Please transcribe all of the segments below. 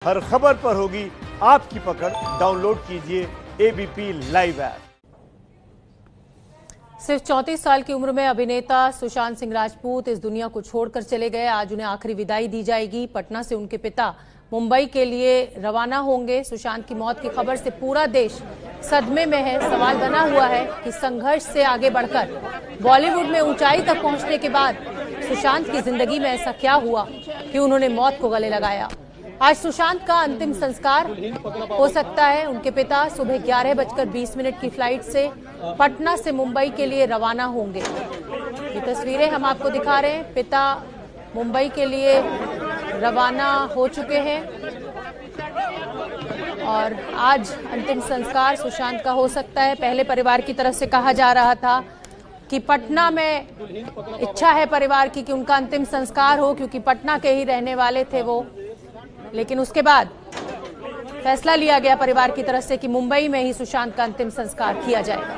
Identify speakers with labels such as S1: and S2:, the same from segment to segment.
S1: हर खबर पर होगी आपकी पकड़। डाउनलोड कीजिए एबीपी लाइव ऐप।
S2: सिर्फ 34 साल की उम्र में अभिनेता सुशांत सिंह राजपूत इस दुनिया को छोड़कर चले गए। आज उन्हें आखिरी विदाई दी जाएगी। पटना से उनके पिता मुंबई के लिए रवाना होंगे। सुशांत की मौत की खबर से पूरा देश सदमे में है। सवाल बना हुआ है कि संघर्ष से आगे बढ़कर बॉलीवुड में ऊंचाई तक पहुंचने के बाद सुशांत की जिंदगी में ऐसा क्या हुआ कि उन्होंने मौत को गले लगाया। आज सुशांत का अंतिम संस्कार हो सकता है। उनके पिता सुबह 11:20 की फ्लाइट से पटना से मुंबई के लिए रवाना होंगे। ये तस्वीरें हम आपको दिखा रहे हैं। पिता मुंबई के लिए रवाना हो चुके हैं और आज अंतिम संस्कार सुशांत का हो सकता है। पहले परिवार की तरफ से कहा जा रहा था कि पटना में इच्छा है परिवार की कि उनका अंतिम संस्कार हो, क्योंकि पटना के ही रहने वाले थे वो। लेकिन उसके बाद फैसला लिया गया परिवार की तरफ से कि मुंबई में ही सुशांत का अंतिम संस्कार किया जाएगा।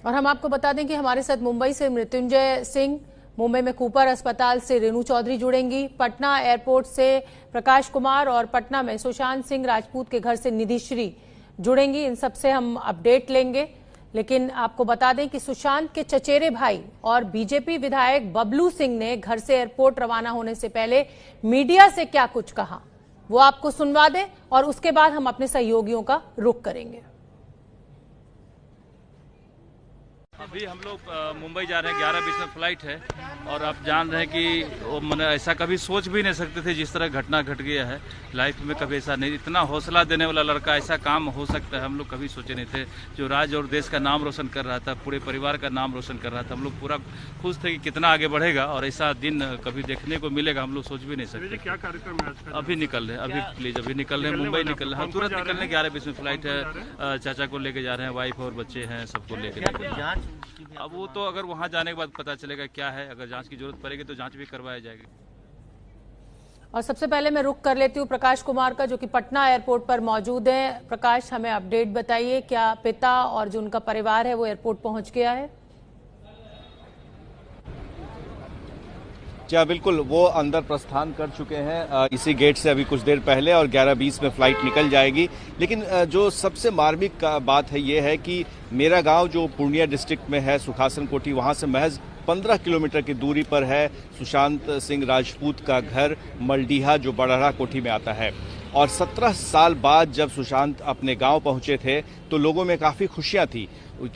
S2: और हम आपको बता दें कि हमारे साथ मुंबई से मृत्युंजय सिंह, मुंबई में कूपर अस्पताल से रेणु चौधरी जुड़ेंगी, पटना एयरपोर्ट से प्रकाश कुमार और पटना में सुशांत सिंह राजपूत के घर से निधिश्री जुड़ेंगी। इन सबसे हम अपडेट लेंगे। लेकिन आपको बता दें कि सुशांत के चचेरे भाई और बीजेपी विधायक बबलू सिंह ने घर से एयरपोर्ट रवाना होने से पहले मीडिया से क्या कुछ कहा, वो आपको सुनवा दें और उसके बाद हम अपने सहयोगियों का रुख करेंगे।
S3: अभी हम लोग मुंबई जा रहे हैं। 11:20 में फ्लाइट है और आप जान रहे हैं कि मैंने ऐसा कभी सोच भी नहीं सकते थे जिस तरह घटना घट गया है। लाइफ में कभी ऐसा नहीं, इतना हौसला देने वाला लड़का, ऐसा काम हो सकता है हम लोग कभी सोचे नहीं थे। जो राज्य और देश का नाम रोशन कर रहा था, पूरे परिवार का नाम रोशन कर रहा था, हम लोग पूरा खुश थे कि कितना आगे बढ़ेगा और ऐसा दिन कभी देखने को मिलेगा हम लोग सोच भी नहीं सकते।
S4: क्या कार्यक्रम है?
S3: अभी निकल रहे हैं, अभी प्लीज अभी निकल रहे हैं, मुंबई निकल रहे हैं, तुरंत निकल रहे हैं। 11:20 में फ्लाइट है। चाचा को लेके जा रहे हैं, वाइफ और बच्चे हैं, सबको लेके। अब वो तो अगर वहां जाने के बाद पता चलेगा क्या है। अगर जांच की जरूरत पड़ेगी तो जांच भी करवाई जाएगी।
S2: और सबसे पहले मैं रुख कर लेती हूँ प्रकाश कुमार का, जो कि पटना एयरपोर्ट पर मौजूद हैं। प्रकाश, हमें अपडेट बताइए, क्या पिता और जो उनका परिवार है वो एयरपोर्ट पहुंच गया है?
S5: जी बिल्कुल, वो अंदर प्रस्थान कर चुके हैं इसी गेट से अभी कुछ देर पहले, और 11:20 में फ्लाइट निकल जाएगी। लेकिन जो सबसे मार्मिक बात है ये है कि मेरा गांव जो पूर्णिया डिस्ट्रिक्ट में है, सुखासन कोठी, वहां से महज 15 किलोमीटर की दूरी पर है सुशांत सिंह राजपूत का घर मलडीहा, जो बड़हरा कोठी में आता है। और 17 साल बाद जब सुशांत अपने गांव पहुंचे थे तो लोगों में काफ़ी खुशियां थी,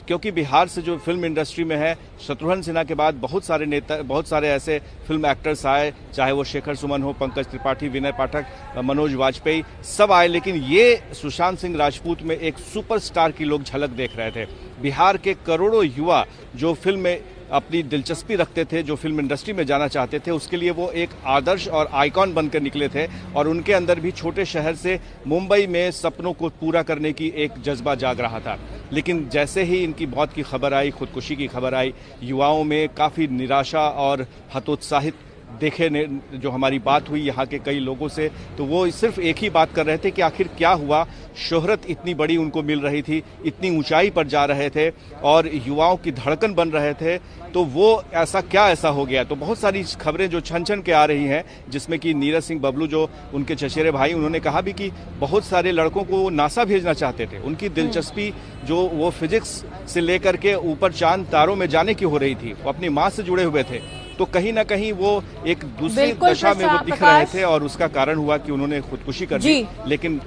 S5: क्योंकि बिहार से जो फिल्म इंडस्ट्री में है, शत्रुघ्न सिन्हा के बाद बहुत सारे नेता, बहुत सारे ऐसे फिल्म एक्टर्स आए, चाहे वो शेखर सुमन हो, पंकज त्रिपाठी, विनय पाठक, मनोज वाजपेयी, सब आए। लेकिन ये सुशांत सिंह राजपूत में एक सुपरस्टार की लोग झलक देख रहे थे। बिहार के करोड़ों युवा जो फिल्म में अपनी दिलचस्पी रखते थे, जो फिल्म इंडस्ट्री में जाना चाहते थे, उसके लिए वो एक आदर्श और आइकॉन बनकर निकले थे। और उनके अंदर भी छोटे शहर से मुंबई में सपनों को पूरा करने की एक जज्बा जाग रहा था। लेकिन जैसे ही इनकी मौत की खबर आई, खुदकुशी की खबर आई, युवाओं में काफ़ी निराशा और हतोत्साहित देखे ने। जो हमारी बात हुई यहाँ के कई लोगों से, तो वो सिर्फ एक ही बात कर रहे थे कि आखिर क्या हुआ। शोहरत इतनी बड़ी उनको मिल रही थी, इतनी ऊंचाई पर जा रहे थे और युवाओं की धड़कन बन रहे थे, तो वो ऐसा हो गया। तो बहुत सारी खबरें जो छन छन के आ रही हैं, जिसमें कि नीरज सिंह बबलू, जो उनके चचेरे भाई, उन्होंने कहा भी कि बहुत सारे लड़कों को नासा भेजना चाहते थे। उनकी दिलचस्पी जो वो फिजिक्स से लेकर के ऊपर चांद तारों में जाने की हो रही थी, वो अपनी माँ से जुड़े हुए थे। तो कहीं ना कहीं वो एक दूसरी दशा में वो दिख रहे थे और उसका कारण हुआ कि उन्होंने खुदकुशी कर दी। लेकिन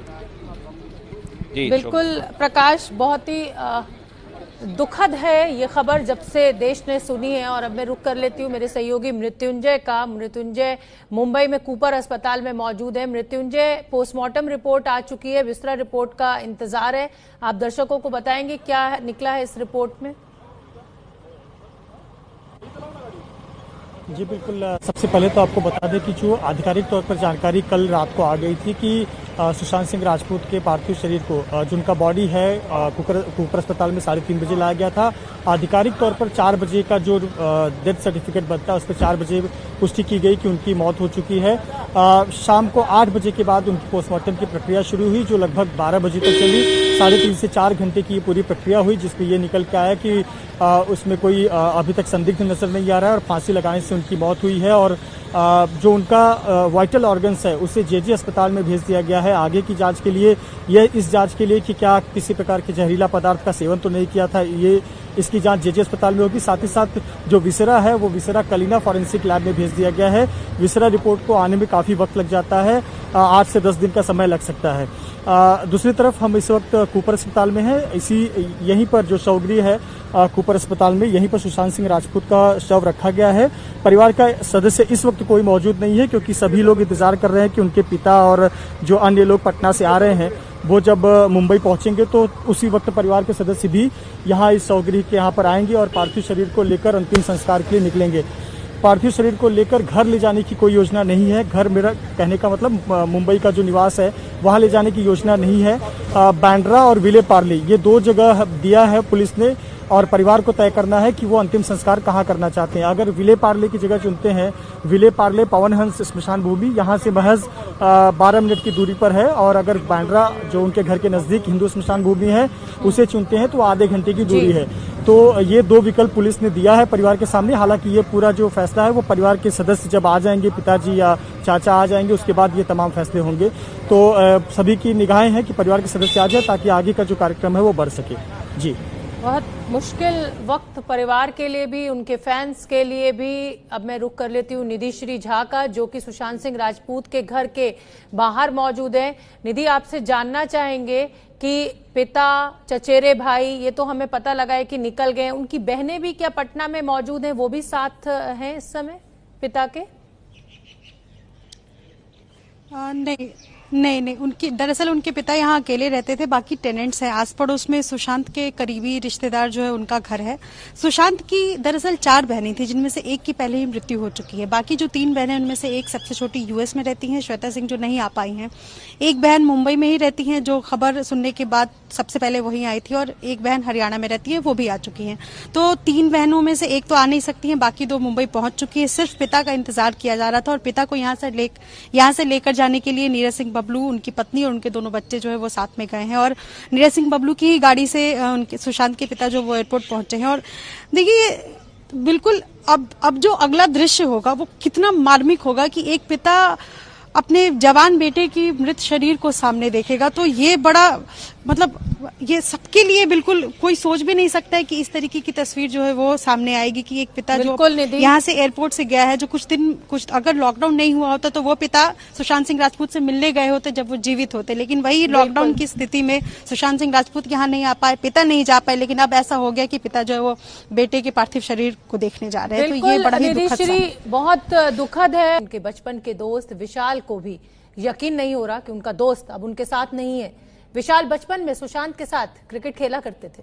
S5: जी
S2: बिल्कुल प्रकाश, बहुत ही दुखद है ये खबर जब से देश ने सुनी है। और अब मैं रुक कर लेती हूँ मेरे सहयोगी मृत्युंजय का। मृत्युंजय मुंबई में कूपर अस्पताल में मौजूद है। मृत्युंजय, पोस्टमार्टम रिपोर्ट आ चुकी है, विस्तृत रिपोर्ट का इंतजार है। आप दर्शकों को बताएंगे क्या निकला है इस रिपोर्ट में?
S4: जी बिल्कुल, सबसे पहले तो आपको बता दें कि जो आधिकारिक तौर पर जानकारी कल रात को आ गई थी कि सुशांत सिंह राजपूत के पार्थिव शरीर को, जिनका बॉडी है कुकर अस्पताल में 3:30 बजे लाया गया था। आधिकारिक तौर पर 4 बजे का जो डेथ सर्टिफिकेट बनता है उस पर 4 बजे पुष्टि की गई कि उनकी मौत हो चुकी है। शाम को 8 बजे के बाद उनकी पोस्टमार्टम की प्रक्रिया शुरू हुई, जो लगभग 12 बजे तक चली। 3.5 से 4 घंटे की ये पूरी प्रक्रिया हुई, जिसमें ये निकल के आया कि उसमें कोई अभी तक संदिग्ध नजर नहीं आ रहा है और फांसी लगाने से उनकी मौत हुई है। और जो उनका वाइटल ऑर्गन्स है उसे जेजे अस्पताल में भेज दिया गया है आगे की जांच के लिए। यह इस जांच के लिए कि क्या किसी प्रकार के जहरीला पदार्थ का सेवन तो नहीं किया था, ये इसकी जांच जेजे अस्पताल में होगी। साथ ही साथ जो विसरा है वो विसरा कलीना फॉरेंसिक लैब में भेज दिया गया है। विसरा रिपोर्ट को आने में काफी वक्त लग जाता है, 8 से 10 दिन का समय लग सकता है। दूसरी तरफ हम इस वक्त कुपर अस्पताल में हैं। यहीं पर जो शवगृह है कुपर अस्पताल में, यहीं पर सुशांत सिंह राजपूत का शव रखा गया है। परिवार का सदस्य इस वक्त कोई मौजूद नहीं है, क्योंकि सभी लोग इंतजार कर रहे हैं कि उनके पिता और जो अन्य लोग पटना से आ रहे हैं वो जब मुंबई पहुंचेंगे तो उसी वक्त परिवार के सदस्य भी यहाँ इस शवगृह के यहाँ पर आएंगे और पार्थिव शरीर को लेकर अंतिम संस्कार के लिए निकलेंगे। पार्थिव शरीर को लेकर घर ले जाने की कोई योजना नहीं है। घर, मेरा कहने का मतलब मुंबई का जो निवास है वहाँ ले जाने की योजना नहीं है। बांद्रा और विले पार्ले ये 2 जगह दिया है पुलिस ने और परिवार को तय करना है कि वो अंतिम संस्कार कहाँ करना चाहते हैं। अगर विले पार्ले की जगह चुनते हैं, विले पार्ले पवनहंस स्मशान भूमि यहाँ से महज 12 मिनट की दूरी पर है, और अगर बांद्रा जो उनके घर के नजदीक हिंदू स्मशान भूमि है उसे चुनते हैं तो आधे घंटे की दूरी है। तो ये 2 विकल्प पुलिस ने दिया है परिवार के सामने। हालांकि ये पूरा जो फैसला है वो परिवार के सदस्य जब आ जाएंगे, पिताजी या चाचा आ जाएंगे, उसके बाद ये तमाम फैसले होंगे। तो सभी की निगाहें हैं कि परिवार के सदस्य आ जाए ताकि आगे का जो कार्यक्रम है वो बढ़ सके। जी,
S2: बहुत मुश्किल वक्त परिवार के लिए भी, उनके फैंस के लिए भी। अब मैं रुक कर लेती हूँ निधि श्री झा का, जो कि सुशांत सिंह राजपूत के घर के बाहर मौजूद है। निधि, आपसे जानना चाहेंगे कि पिता, चचेरे भाई, ये तो हमें पता लगा है कि निकल गए, उनकी बहनें भी क्या पटना में मौजूद हैं? वो भी साथ हैं इस समय पिता के?
S6: नहीं, दरअसल उनके पिता यहाँ अकेले रहते थे, बाकी टेनेंट्स हैं। आस पड़ोस में सुशांत के करीबी रिश्तेदार जो है उनका घर है। सुशांत की दरअसल 4 बहनें थी, जिनमें से एक की पहले ही मृत्यु हो चुकी है। बाकी जो 3 बहनें उनमें से एक सबसे छोटी यूएस में रहती हैं, श्वेता सिंह, जो नहीं आ पाई हैं। एक बहन मुंबई में ही रहती हैं, जो खबर सुनने के बाद सबसे पहले वहीं आई थी, और एक बहन हरियाणा में रहती है, वो भी आ चुकी हैं। तो 3 बहनों में से एक तो आ नहीं सकती हैं, बाकी 2 मुंबई पहुंच चुकी है। सिर्फ पिता का इंतजार किया जा रहा था और पिता को यहाँ से लेकर जाने के लिए नीरज सिंह बबलू, उनकी पत्नी और उनके 2 बच्चे जो है वो साथ में गए हैं, और नीरज सिंह बबलू की ही गाड़ी से उनके सुशांत के पिता जो वो एयरपोर्ट पहुंचे हैं। और देखिए, बिल्कुल अब जो अगला दृश्य होगा वो कितना मार्मिक होगा कि एक पिता अपने जवान बेटे की मृत शरीर को सामने देखेगा। तो ये बड़ा, मतलब ये सबके लिए बिल्कुल कोई सोच भी नहीं सकता है कि इस तरीके की तस्वीर जो है वो सामने आएगी कि एक पिता जो यहाँ से एयरपोर्ट से गया है, जो कुछ अगर लॉकडाउन नहीं हुआ होता तो वो पिता सुशांत सिंह राजपूत से मिलने गए होते जब वो जीवित होते, लेकिन वही लॉकडाउन की स्थिति में सुशांत सिंह राजपूत यहाँ नहीं आ पाए, पिता नहीं जा पाए, लेकिन अब ऐसा हो गया कि पिता जो है वो बेटे के पार्थिव शरीर को देखने जा रहे हैं। तो ये बड़ा ही
S2: बहुत दुखद है। उनके बचपन के दोस्त विशाल को भी यकीन नहीं हो रहा कि उनका दोस्त अब उनके साथ नहीं है। विशाल बचपन में सुशांत के साथ क्रिकेट खेला करते थे।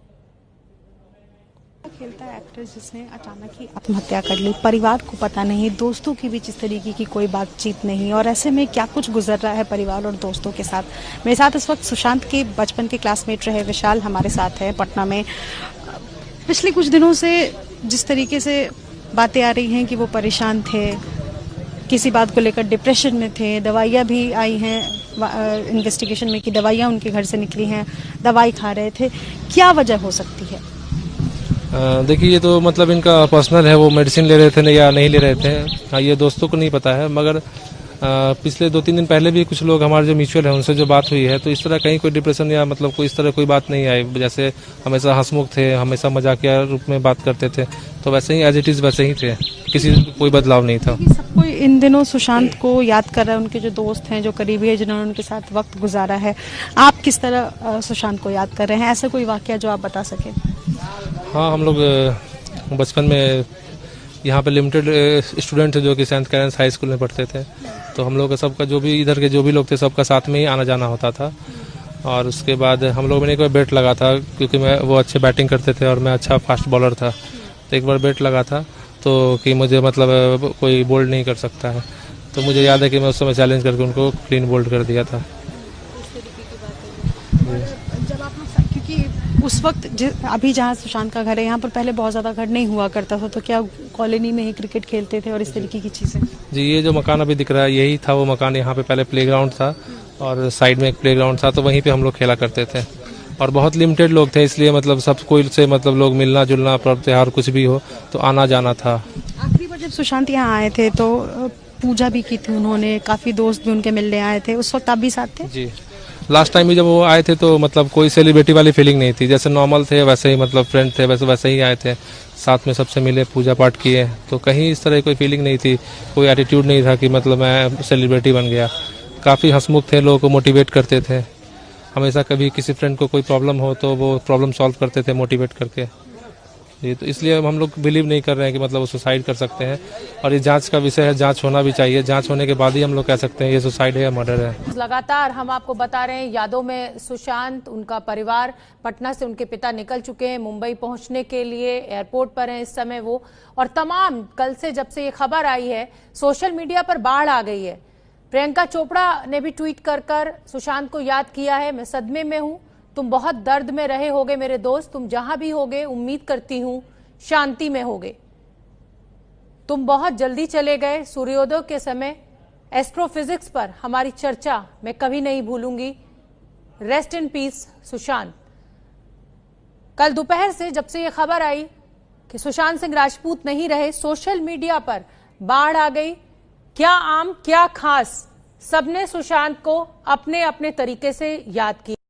S6: खेलता है एक्टर जिसने अचानक ही आत्महत्या कर ली। परिवार को पता नहीं, दोस्तों के बीच इस तरीके की कोई बातचीत नहीं, और ऐसे में क्या कुछ गुजर रहा है परिवार और दोस्तों के साथ। मेरे साथ इस वक्त सुशांत के बचपन के क्लासमेट रहे विशाल हमारे साथ है पटना में। पिछले कुछ दिनों से जिस तरीके से बातें आ रही हैं कि वो परेशान थे, किसी बात को लेकर डिप्रेशन में थे, दवाइयाँ भी आई हैं इन्वेस्टिगेशन में कि दवाइयाँ उनके घर से निकली हैं, दवाई खा रहे थे, क्या वजह हो सकती है?
S7: देखिए, ये तो मतलब इनका पर्सनल है, वो मेडिसिन ले रहे थे या नहीं ले रहे थे, हाँ ये दोस्तों को नहीं पता है। मगर पिछले 2-3 दिन पहले भी कुछ लोग हमारे जो म्यूचुअल है उनसे जो बात हुई है, तो इस तरह कहीं कोई डिप्रेशन या मतलब कोई इस तरह कोई बात नहीं आई। जैसे हमेशा हंसमुख थे, हमेशा मजाकिया रूप में बात करते थे, तो वैसे ही एज इट इज वैसे ही थे, किसी कोई बदलाव नहीं था।
S6: सब कोई इन दिनों सुशांत को याद कर रहा है, उनके जो दोस्त हैं, जो करीबी है, जिन्होंने उनके साथ वक्त गुजारा है। आप किस तरह सुशांत को याद कर रहे हैं? ऐसा कोई वाकया जो आप बता सकें?
S7: हाँ, हम लोग बचपन में यहाँ पे लिमिटेड स्टूडेंट थे जो कि सेंट कैरेंस हाई स्कूल में पढ़ते थे, तो हम लोग का सबका जो भी इधर के जो भी लोग थे सबका साथ में ही आना जाना होता था। और उसके बाद हम लोग मैंने एक बार बेट लगा था, क्योंकि वो अच्छे बैटिंग करते थे और मैं अच्छा फास्ट बॉलर था, तो एक बार बेट लगा था तो कि मुझे मतलब कोई बोल्ड नहीं कर सकता है, तो मुझे याद है कि मैं उस समय चैलेंज करके उनको क्लीन बोल्ड कर दिया था।
S6: जब आप लोग, क्योंकि उस वक्त अभी जहाँ सुशांत का घर है यहाँ पर पहले बहुत ज्यादा घर नहीं हुआ करता था, तो क्या कॉलोनी में ही क्रिकेट खेलते थे और इस तरीके की चीजें?
S7: जी, ये जो मकान अभी दिख रहा है यही था वो मकान। यहाँ पे पहले प्लेग्राउंड था और साइड में एक प्लेग्राउंड था, तो वहीं पे हम लोग खेला करते थे। और बहुत लिमिटेड लोग थे, इसलिए मतलब सब कोई से मतलब लोग मिलना जुलना, पर्व त्योहार कुछ भी हो तो आना जाना था।
S6: आखिरी बार जब सुशांत यहाँ आए थे तो पूजा भी की थी उन्होंने, काफी दोस्त भी उनके मिलने आए थे, उस वक्त आप भी साथ थे?
S7: जी, लास्ट टाइम भी जब वो आए थे तो मतलब कोई सेलिब्रिटी वाली फीलिंग नहीं थी, जैसे नॉर्मल थे वैसे ही, मतलब फ्रेंड थे वैसे ही आए थे, साथ में सबसे मिले, पूजा पाठ किए, तो कहीं इस तरह कोई फीलिंग नहीं थी, कोई एटीट्यूड नहीं था कि मतलब मैं सेलिब्रिटी बन गया। काफ़ी हंसमुख थे, लोगों को मोटिवेट करते थे हमेशा। कभी किसी फ्रेंड को कोई प्रॉब्लम हो तो वो प्रॉब्लम सॉल्व करते थे मोटिवेट करके। जी, तो इसलिए हम लोग बिलीव नहीं कर रहे हैं कि मतलब वो सुसाइड कर सकते हैं, और ये जांच का विषय है, जांच होना भी चाहिए। जांच होने के बाद ही हम लोग कह सकते हैं ये सुसाइड है या मर्डर है।
S2: लगातार हम आपको बता रहे हैं, यादों में सुशांत, उनका परिवार, पटना से उनके पिता निकल चुके हैं, मुंबई पहुंचने के लिए एयरपोर्ट पर हैं इस समय वो। और तमाम, कल से जब से ये खबर आई है सोशल मीडिया पर बाढ़ आ गई है। प्रियंका चोपड़ा ने भी ट्वीट कर सुशांत को याद किया है, मैं सदमे में हूं, तुम बहुत दर्द में रहे होगे मेरे दोस्त, तुम जहां भी होगे उम्मीद करती हूं शांति में होगे, तुम बहुत जल्दी चले गए। सूर्योदय के समय एस्ट्रोफिजिक्स पर हमारी चर्चा मैं कभी नहीं भूलूंगी, रेस्ट इन पीस सुशांत। कल दोपहर से जब से यह खबर आई कि सुशांत सिंह राजपूत नहीं रहे, सोशल मीडिया पर बाढ़ आ गई। क्या आम क्या खास, सबने सुशांत को अपने अपने तरीके से याद किया।